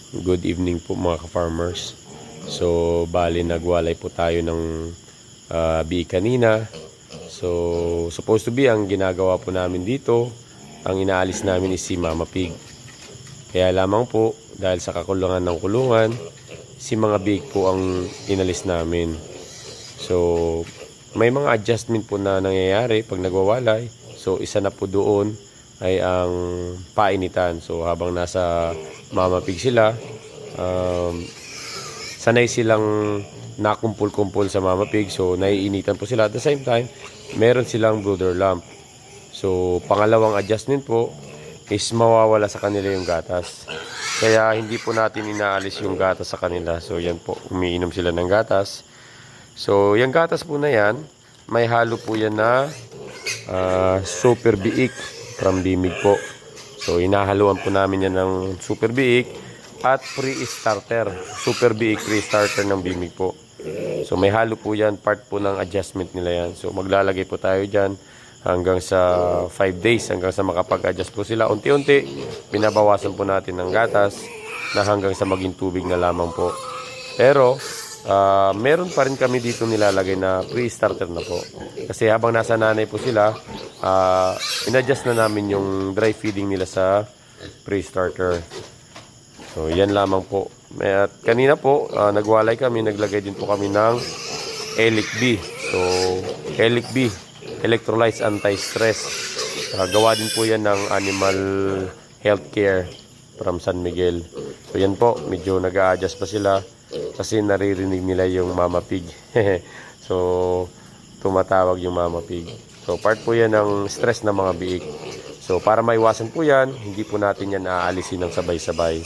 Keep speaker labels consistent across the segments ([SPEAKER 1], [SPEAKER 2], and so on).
[SPEAKER 1] Good evening po mga ka-farmers. So, bali nagwalay po tayo ng biik kanina. So, supposed to be ang ginagawa po namin dito, ang inaalis namin is si Mama Pig. Kaya lamang po, dahil sa kakulungan ng kulungan, si mga biik po ang inalis namin. So, may mga adjustment po na nangyayari pag nagwawalay. So, isa na po doon ay ang painitan. So, habang nasa Mama Pig sila, sanay silang nakumpul-kumpul sa Mama Pig. So, naiinitan po sila. At the same time, meron silang brooder lump. So, pangalawang adjustment po is mawawala sa kanila yung gatas. Kaya, hindi po natin inaalis yung gatas sa kanila. So, yan po. Umiinom sila ng gatas. So, yung gatas po na yan, may halo po yan na super biik from Bimig po. So, inahaluan po namin yan ng super biik at pre-starter. Super biik pre-starter ng Bimig po. So, may halo po yan. Part po ng adjustment nila yan. So, maglalagay po tayo dyan hanggang sa 5 days. Hanggang sa makapag-adjust po sila. Unti-unti, binabawasan po natin ng gatas na hanggang sa maging tubig na lamang po. Pero, meron pa rin kami dito nilalagay na pre-starter na po. Kasi habang nasa nanay po sila, in-adjust na namin yung dry feeding nila sa pre-starter. So, yan lamang po. At kanina po, nagwalay kami, naglagay din po kami ng Elic B. So, Elic B, Electrolytes Anti-Stress. Gawa din po yan ng Animal Healthcare from San Miguel. So, yan po, medyo nag-a-adjust pa sila kasi naririnig nila yung Mama Pig. So, tumatawag yung Mama Pig. So, part po yan ng stress ng mga biik. So, para maiwasan po yan, hindi po natin yan aalisin ng sabay-sabay.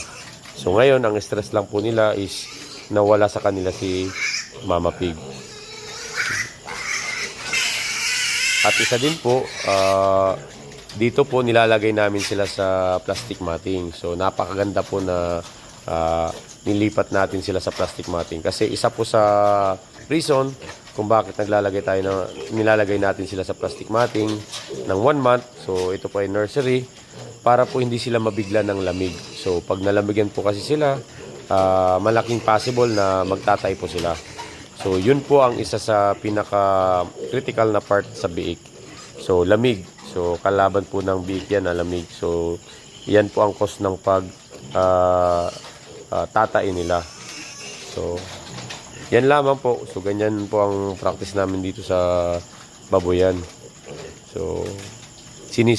[SPEAKER 1] So, ngayon, ang stress lang po nila is nawala sa kanila si Mama Pig. At isa din po, dito po nilalagay namin sila sa plastic matting. So, napakaganda po na nilipat natin sila sa plastic matting. Kasi isa po sa reason kung bakit nilalagay natin sila sa plastic matting ng 1 month. So, ito po ay nursery para po hindi sila mabigla ng lamig. So, pag nalamigan po kasi sila, malaking possible na magtatay po sila. So, yun po ang isa sa pinaka-critical na part sa biik. So, lamig. So, kalaban po ng biik yan na lamig. So, yan po ang cause ng tatain nila. So, yan lamang po. So, ganyan po ang practice namin dito sa baboyan. So,